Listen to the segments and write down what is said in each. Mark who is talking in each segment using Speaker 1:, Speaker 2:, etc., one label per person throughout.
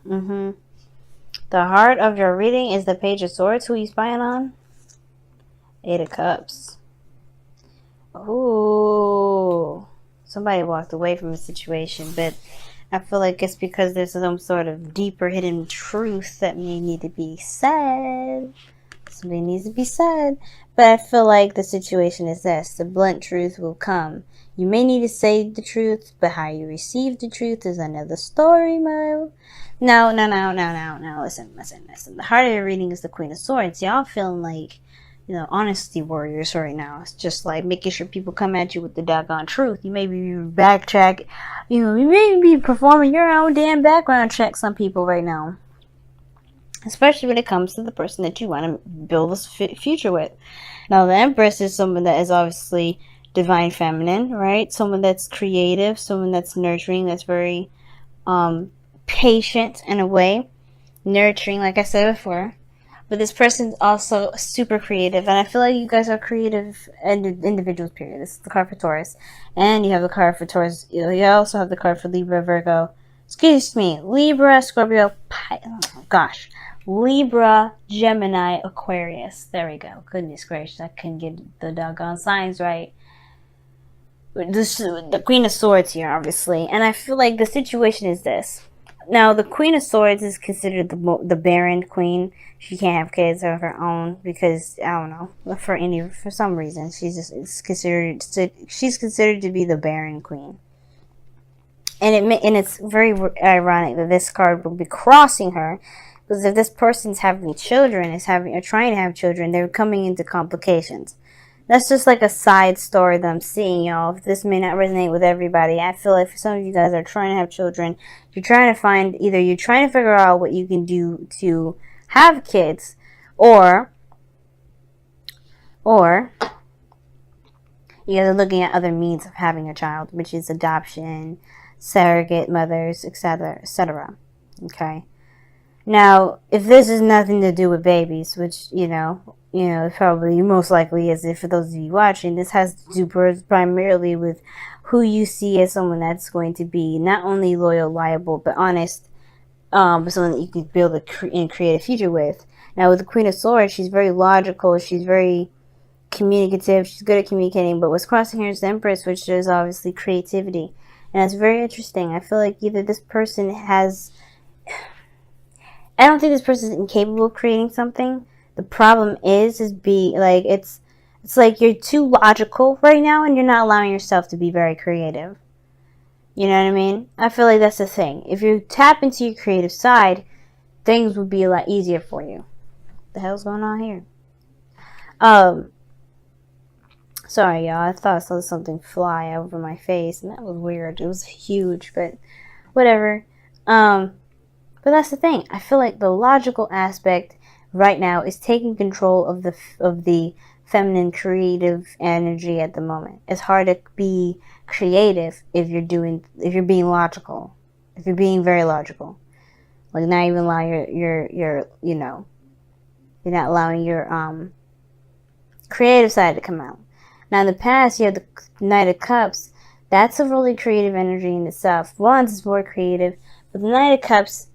Speaker 1: Mm-hmm. The heart of your reading is the Page of Swords. Who you spying on? Eight of Cups. Ooh. Somebody walked away from a situation, but I feel like it's because there's some sort of deeper hidden truth that may need to be said. Something needs to be said. But I feel like the situation is this. The blunt truth will come. You may need to say the truth, but how you receive the truth is another story, Mo. No. Listen. The heart of your reading is the Queen of Swords. Y'all feeling like, honesty warriors right now. It's just like making sure people come at you with the doggone truth. You may be backtrack. You may be performing your own damn background check, some people right now. Especially when it comes to the person that you want to build a future with. Now, the Empress is someone that is obviously divine feminine, right? Someone that's creative, someone that's nurturing, that's very patient in a way. Nurturing, like I said before. But this person's also super creative, and I feel like you guys are creative individuals, period. This is the card for Taurus. And you have the card for Taurus. You also have the card for Libra, Virgo. Excuse me. Libra, Scorpio, Libra, Gemini, Aquarius. There we go. Goodness gracious, I couldn't get the doggone signs right. The Queen of Swords here, obviously. And I feel like the situation is this. Now, the Queen of Swords is considered the barren queen. She can't have kids of her own because, I don't know, for some reason, she's considered to be the barren queen. And it's very ironic that this card will be crossing her, because if this person's having children, or trying to have children, they're coming into complications. That's just like a side story that I'm seeing, y'all. If this may not resonate with everybody, I feel like for some of you guys are trying to have children, you're trying to figure out what you can do to have kids, or you guys are looking at other means of having a child, which is adoption, surrogate mothers, etc., etc. Okay. Now, if this has nothing to do with babies, which, probably most likely is, for those of you watching, this has to do primarily with who you see as someone that's going to be not only loyal, liable, but honest, but someone that you can build and create a future with. Now, with the Queen of Swords, she's very logical, she's very communicative, she's good at communicating, but what's crossing here is the Empress, which is obviously creativity. And it's very interesting. I feel like either this person I don't think this person is incapable of creating something. The problem is it's like you're too logical right now, and you're not allowing yourself to be very creative. You know what I mean? I feel like that's the thing. If you tap into your creative side, things would be a lot easier for you. What the hell's going on here? Sorry, y'all. I thought I saw something fly over my face, and that was weird. It was huge, but whatever. But that's the thing. I feel like the logical aspect right now is taking control of the feminine creative energy at the moment. It's hard to be creative if you're being logical. If you're being very logical. Like not even allowing you're not allowing your creative side to come out. Now in the past you have the Knight of Cups. That's a really creative energy in itself. Wands is more creative, but the Knight of Cups,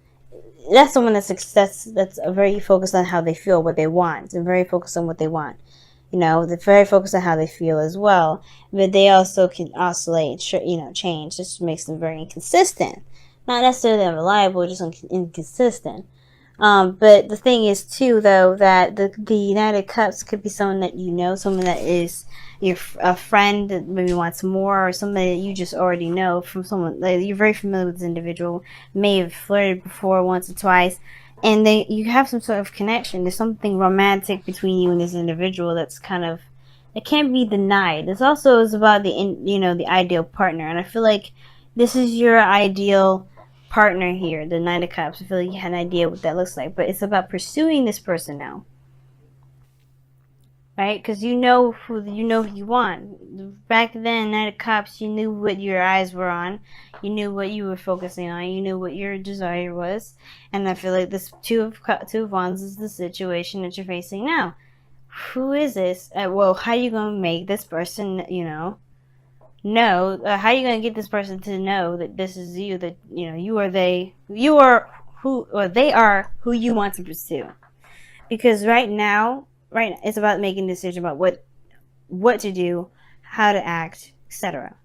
Speaker 1: that's someone that's very focused on how they feel, what they want. They're very focused on what they want. They're very focused on how they feel as well. But they also can oscillate, change. This makes them very inconsistent. Not necessarily unreliable, just inconsistent. But the thing is, too, though, that the United Cups could be someone that someone that is a friend that maybe wants more, or somebody that you just already know from someone that you're very familiar with. This individual may have flirted before once or twice, and you have some sort of connection. There's something romantic between you and this individual that's it can't be denied. This also is about the ideal partner, and I feel like this is your ideal partner here, the Knight of Cups. I feel like you had an idea what that looks like, but it's about pursuing this person now, right? Because you know who you want. Back then, Knight of Cups, you knew what your eyes were on, you knew what you were focusing on, you knew what your desire was, and I feel like this Two of Wands is the situation that you're facing now. Who is this? Well, how are you gonna make this person, know? How are you gonna get this person to know that this is you? That you are they are who you want to pursue. Because right now, it's about making a decision about what to do, how to act, etc.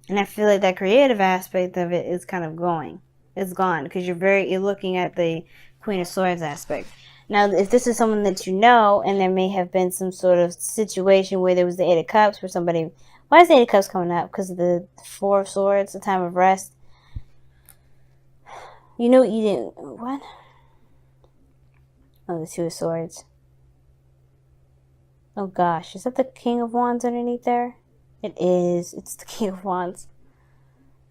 Speaker 1: And I feel like that creative aspect of it is kind of going. It's gone because you're looking at the Queen of Swords aspect. Now, if this is someone that you know, and there may have been some sort of situation where there was the Eight of Cups, where somebody... Why is the Eight of Cups coming up? Because of the Four of Swords, the time of rest. You know you didn't... What? Oh, the Two of Swords. Oh gosh, is that the King of Wands underneath there? It is. It's the King of Wands.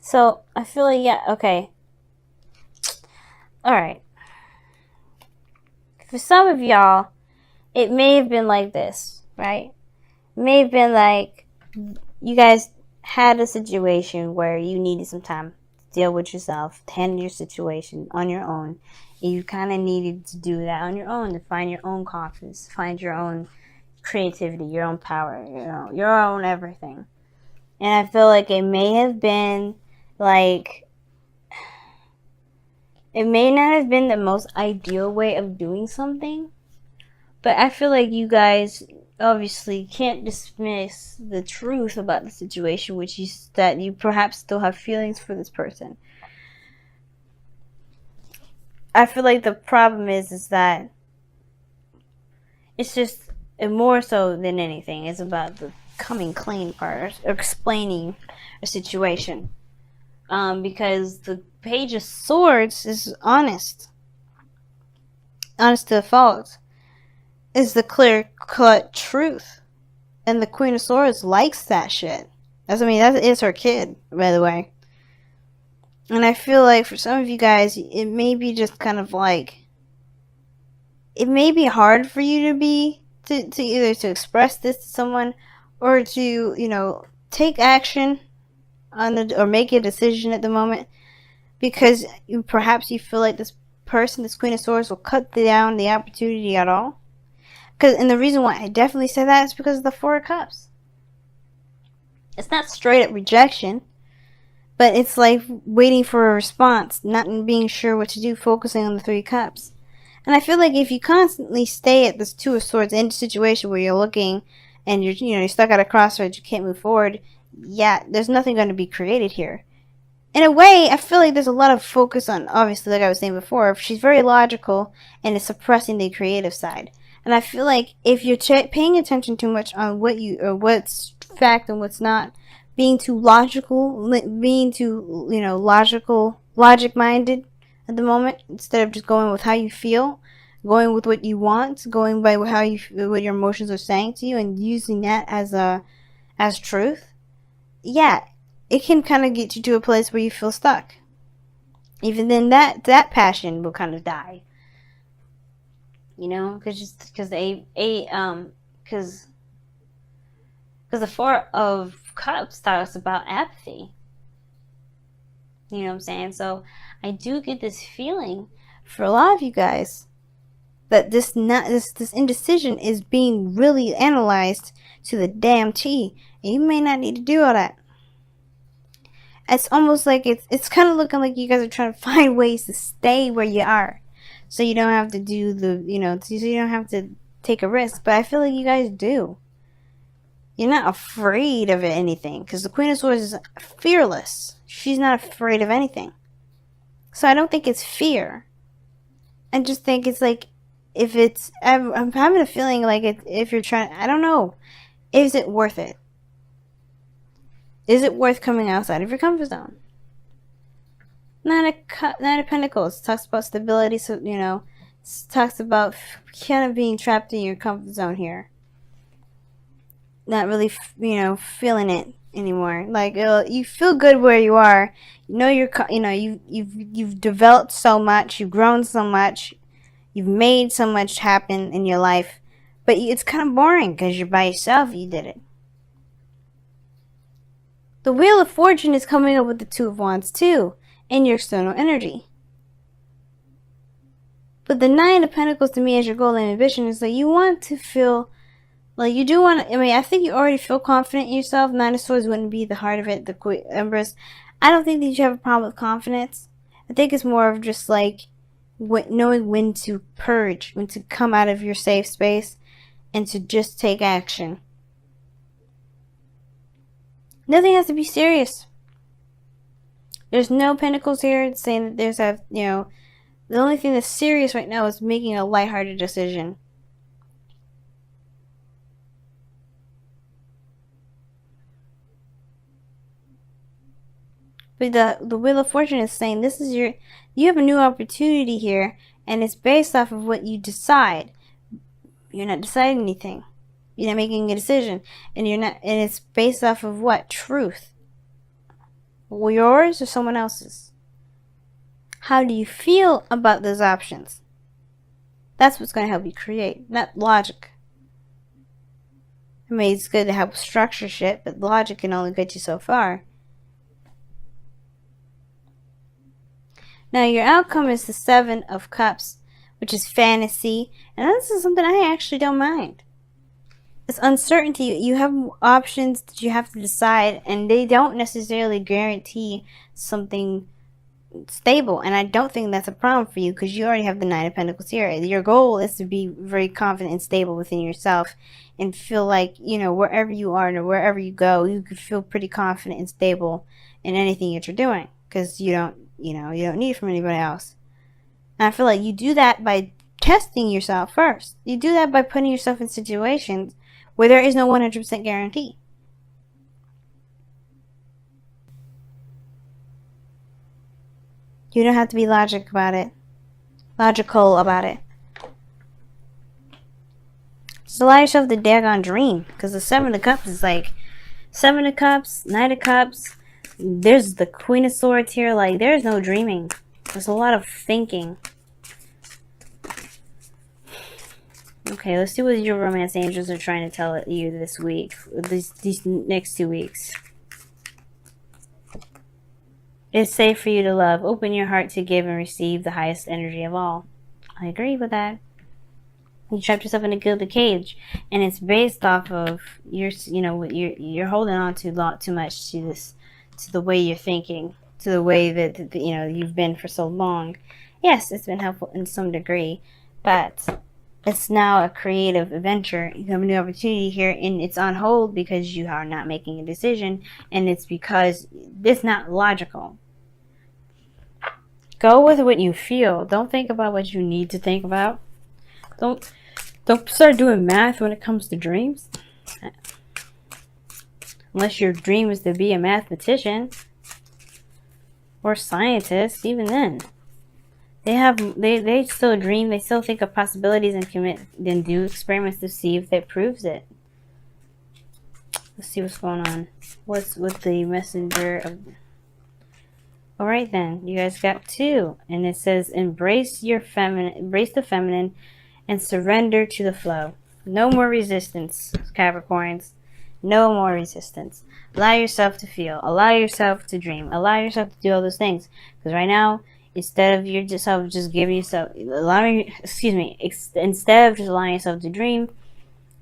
Speaker 1: So, I feel like, yeah, okay. Alright. For some of y'all, it may have been like this, right? It may have been like you guys had a situation where you needed some time to deal with yourself, to handle your situation on your own. And you kind of needed to do that on your own, to find your own confidence, find your own creativity, your own power, your own everything. And I feel like it may have been like... It may not have been the most ideal way of doing something, but I feel like you guys obviously can't dismiss the truth about the situation, which is that you perhaps still have feelings for this person. I feel like the problem is that it's just more so than anything, it's about the coming clean part, or explaining a situation. Because the Page of Swords is honest to a fault. Is the clear-cut truth. And the Queen of Swords likes that shit. That is her kid, by the way. And I feel like for some of you guys, it may be just kind of like... It may be hard for you to either to express this to someone, or to, take action or make a decision at the moment, because perhaps you feel like this person, this Queen of Swords, will cut down the opportunity at all. And the reason why I definitely say that is because of the Four of Cups. It's not straight up rejection, but it's like waiting for a response, not being sure what to do, focusing on the Three of Cups. And I feel like if you constantly stay at this Two of Swords in a situation where you're looking and you're stuck at a crossroads, you can't move forward, yeah, there's nothing going to be created here. In a way, I feel like there's a lot of focus on, obviously, like I was saying before, she's very logical and is suppressing the creative side. And I feel like if you're paying attention too much on what's fact and what's not, being too logical, being too, logic-minded at the moment, instead of just going with how you feel, going with what you want, going by what your emotions are saying to you, and using that as truth, yeah, it can kind of get you to a place where you feel stuck. Even then, that passion will kind of die. Because the Four of Cups talks about apathy. You know what I'm saying? So I do get this feeling for a lot of you guys that this indecision is being really analyzed to the damn T, and you may not need to do all that. It's almost like it's kind of looking like you guys are trying to find ways to stay where you are, so you don't have to do so you don't have to take a risk. But I feel like you guys do. You're not afraid of anything, because the Queen of Swords is fearless. She's not afraid of anything. So I don't think it's fear. I just think it's like, I'm having a feeling like if you're trying, I don't know, is it worth it? Is it worth coming outside of your comfort zone? Nine of Pentacles talks about stability, so it talks about kind of being trapped in your comfort zone here. Not really, feeling it anymore. Like, you feel good where you are. You've developed so much, you've grown so much, you've made so much happen in your life, but it's kind of boring because you're by yourself. You did it. The Wheel of Fortune is coming up with the Two of Wands too, in your external energy. But the Nine of Pentacles to me as your goal and ambition is that you want to feel like you do want to, I think you already feel confident in yourself. Nine of Swords wouldn't be the heart of it, the Empress. I don't think that you have a problem with confidence. I think it's more of just like knowing when to purge, when to come out of your safe space and to just take action. Nothing has to be serious. There's no pentacles here saying that there's the only thing that's serious right now is making a lighthearted decision. But the Wheel of Fortune is saying you have a new opportunity here, and it's based off of what you decide. You're not deciding anything. You're not making a decision, and it's based off of what? Truth. Well, yours or someone else's? How do you feel about those options? That's what's going to help you create, not logic. I mean, it's good to help structure shit, but logic can only get you so far. Now, your outcome is the 7 of Cups, which is fantasy, and this is something I actually don't mind. It's uncertainty. You have options that you have to decide, and they don't necessarily guarantee something stable, and I don't think that's a problem for you because you already have the 9 of Pentacles here. Your goal is to be very confident and stable within yourself and feel like, wherever you are or wherever you go, you could feel pretty confident and stable in anything that you're doing because you don't need it from anybody else. And I feel like you do that by testing yourself first. You do that by putting yourself in situations where there is no 100% guarantee. You don't have to be logical about it. Just allow yourself to daggone dream. Because the 7 of Cups is like 7 of Cups, 9 of Cups. There's the Queen of Swords here. Like, there's no dreaming. There's a lot of thinking. Okay, let's see what your romance angels are trying to tell you this week. These next 2 weeks. It's safe for you to love. Open your heart to give and receive the highest energy of all. I agree with that. You trapped yourself in a gilded cage, and it's based off of you're holding on to a lot too much to the way you're thinking, to the way that you've been for so long. Yes, it's been helpful in some degree, but it's now a creative adventure. You have a new opportunity here, and it's on hold because you are not making a decision, and it's because it's not logical. Go with what you feel. Don't think about what you need to think about. Don't start doing math when it comes to dreams. Unless your dream is to be a mathematician or scientist, even then. They still dream, they still think of possibilities and do experiments to see if that proves it. Let's see what's going on. What's with the messenger of... Alright then, you guys got 2. And it says, embrace the feminine and surrender to the flow. No more resistance, Capricorns. No more resistance. Allow yourself to feel. Allow yourself to dream. Allow yourself to do all those things. Because right now, instead of instead of just allowing yourself to dream,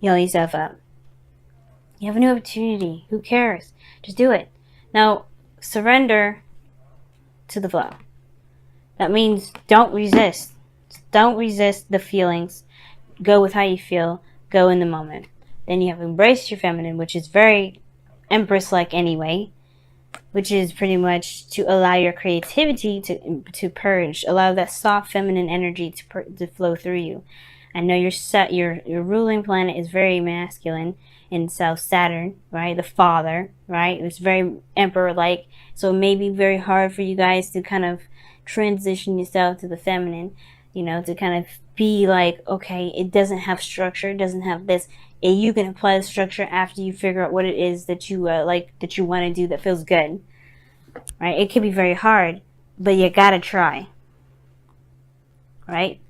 Speaker 1: you hold yourself up. You have a new opportunity. Who cares? Just do it. Now, surrender to the flow. That means don't resist. Don't resist the feelings. Go with how you feel. Go in the moment. Then you have embraced your feminine, which is very Empress-like anyway, which is pretty much to allow your creativity to purge, allow that soft feminine energy to flow through you. I know your ruling planet is very masculine in South Saturn, right? The father, right? It's very Emperor-like, so it may be very hard for you guys to kind of transition yourself to the feminine, to kind of be like, okay, it doesn't have structure, it doesn't have this. And you can apply the structure after you figure out what it is that you that you want to do that feels good, right? It can be very hard, but you gotta try, right?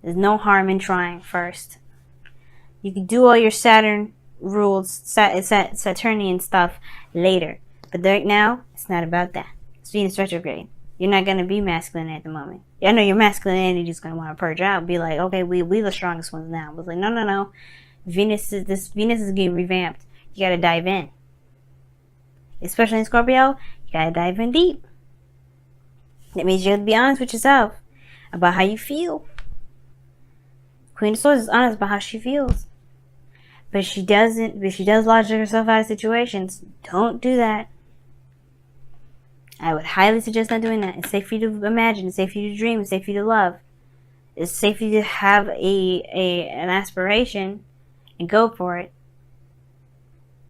Speaker 1: There's no harm in trying first. You can do all your Saturn rules, Saturnian stuff later, but right now it's not about that. It's Venus retrograde. You're not gonna be masculine at the moment. I know your masculine energy is gonna want to purge out, be like, okay, we the strongest ones now. But like, no. Venus is getting revamped. You gotta dive in. Especially in Scorpio, you gotta dive in deep. That means you have to be honest with yourself about how you feel. Queen of Swords is honest about how she feels. But she does logic herself out of situations. Don't do that. I would highly suggest not doing that. It's safe for you to imagine. It's safe for you to dream. It's safe for you to love. It's safe for you to have an aspiration and go for it.